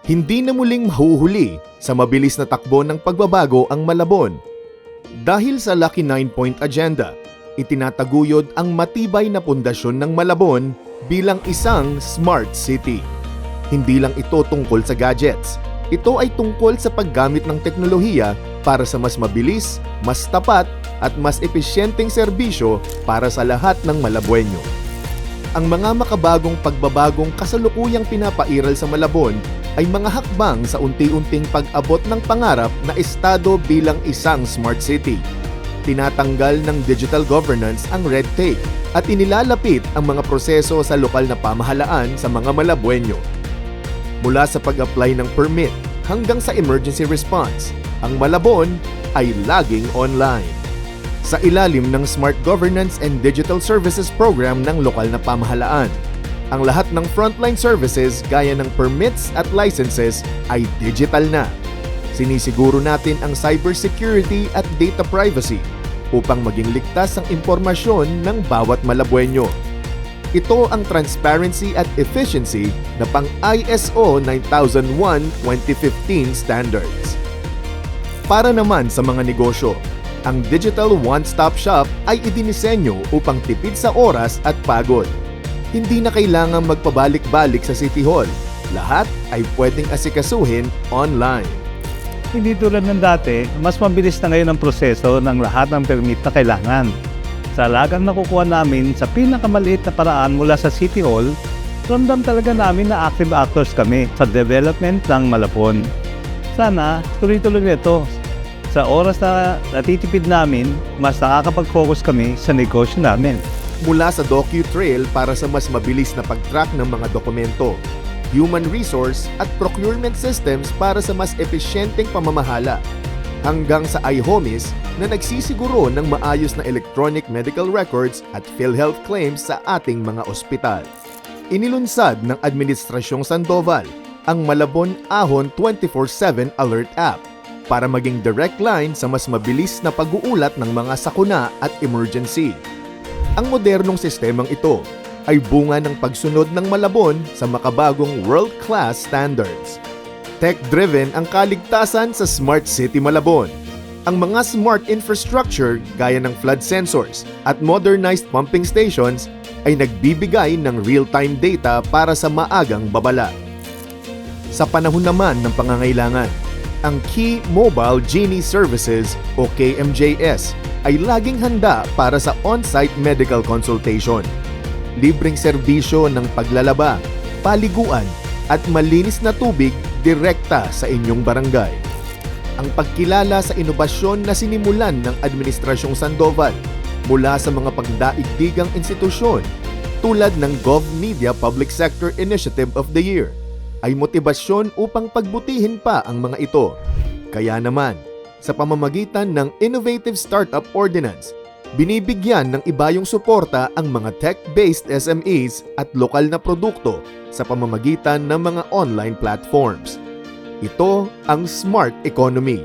Hindi na muling mahuhuli sa mabilis na takbo ng pagbabago ang Malabon. Dahil sa Lucky 9-Point Agenda, itinataguyod ang matibay na pundasyon ng Malabon bilang isang smart city. Hindi lang ito tungkol sa gadgets. Ito ay tungkol sa paggamit ng teknolohiya para sa mas mabilis, mas tapat at mas epesyenteng serbisyo para sa lahat ng Malabueño. Ang mga makabagong pagbabagong kasalukuyang pinapairal sa Malabon ay mga hakbang sa unti-unting pag-abot ng pangarap na estado bilang isang smart city. Tinatanggal ng digital governance ang red tape at inilalapit ang mga proseso sa lokal na pamahalaan sa mga Malabueño. Mula sa pag-apply ng permit hanggang sa emergency response, ang Malabon ay laging online. Sa ilalim ng Smart Governance and Digital Services Program ng lokal na pamahalaan, ang lahat ng frontline services gaya ng permits at licenses ay digital na. Sinisiguro natin ang cybersecurity at data privacy upang maging ligtas ang impormasyon ng bawat Malabueño. Ito ang transparency at efficiency na pang ISO 9001:2015 standards. Para naman sa mga negosyo, ang Digital One-Stop Shop ay idinisenyo upang tipid sa oras at pagod. Hindi na kailangang magpabalik-balik sa City Hall. Lahat ay pwedeng asikasuhin online. Hindi tulad ng dati, mas mabilis na ngayon ang proseso ng lahat ng permit na kailangan. Sa alagang nakukuha namin sa pinakamaliit na paraan mula sa City Hall, ramdam talaga namin na active actors kami sa development ng Malabon. Sana tuloy-tuloy nito. Sa oras na natitipid namin, mas nakakapag-focus kami sa negosyo namin. Mula sa DocuTrail para sa mas mabilis na pag-track ng mga dokumento, human resource at procurement systems para sa mas epesyenteng pamamahala, hanggang sa iHomies na nagsisiguro ng maayos na electronic medical records at PhilHealth claims sa ating mga ospital. Inilunsad ng Administrasyong Sandoval ang Malabon Ahon 24/7 Alert App para maging direct line sa mas mabilis na pag-uulat ng mga sakuna at emergency. Ang modernong sistemang ito ay bunga ng pagsunod ng Malabon sa makabagong world-class standards. Tech-driven ang kaligtasan sa Smart City Malabon. Ang mga smart infrastructure gaya ng flood sensors at modernized pumping stations ay nagbibigay ng real-time data para sa maagang babala. Sa panahon naman ng pangangailangan, ang Key Mobile Genie Services o KMJS ay laging handa para sa on-site medical consultation. Libreng serbisyo ng paglalaba, paliguan at malinis na tubig direkta sa inyong barangay. Ang pagkilala sa inobasyon na sinimulan ng Administrasyong Sandoval mula sa mga pagdaigdigang institusyon tulad ng GovMedia Public Sector Initiative of the Year ay motibasyon upang pagbutihin pa ang mga ito. Kaya naman, sa pamamagitan ng Innovative Startup Ordinance, binibigyan ng ibayong suporta ang mga tech-based SMEs at lokal na produkto sa pamamagitan ng mga online platforms. Ito ang Smart Economy,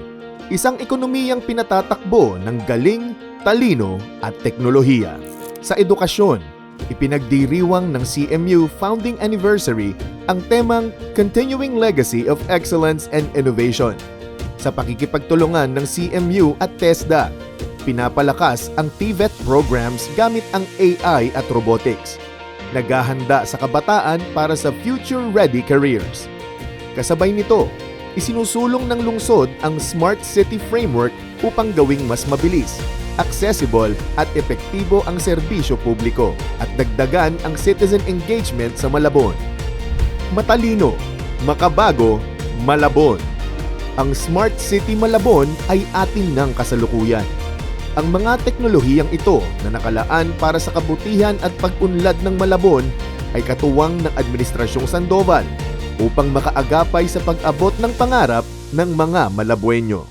isang ekonomiyang pinatatakbo ng galing, talino at teknolohiya. Sa edukasyon, ipinagdiriwang ng CMU Founding Anniversary ang temang Continuing Legacy of Excellence and Innovation. Sa pakikipagtulungan ng CMU at TESDA, pinapalakas ang TVET programs gamit ang AI at robotics. Naghahanda sa kabataan para sa future-ready careers. Kasabay nito, isinusulong ng lungsod ang Smart City Framework upang gawing mas mabilis, accessible at epektibo ang serbisyo publiko at dagdagan ang citizen engagement sa Malabon. Matalino, makabago, Malabon. Ang Smart City Malabon ay atin ng kasalukuyan. Ang mga teknolohiyang ito na nakalaan para sa kabutihan at pag-unlad ng Malabon ay katuwang ng Administrasyong Sandoval upang makaagapay sa pag-abot ng pangarap ng mga Malabueño.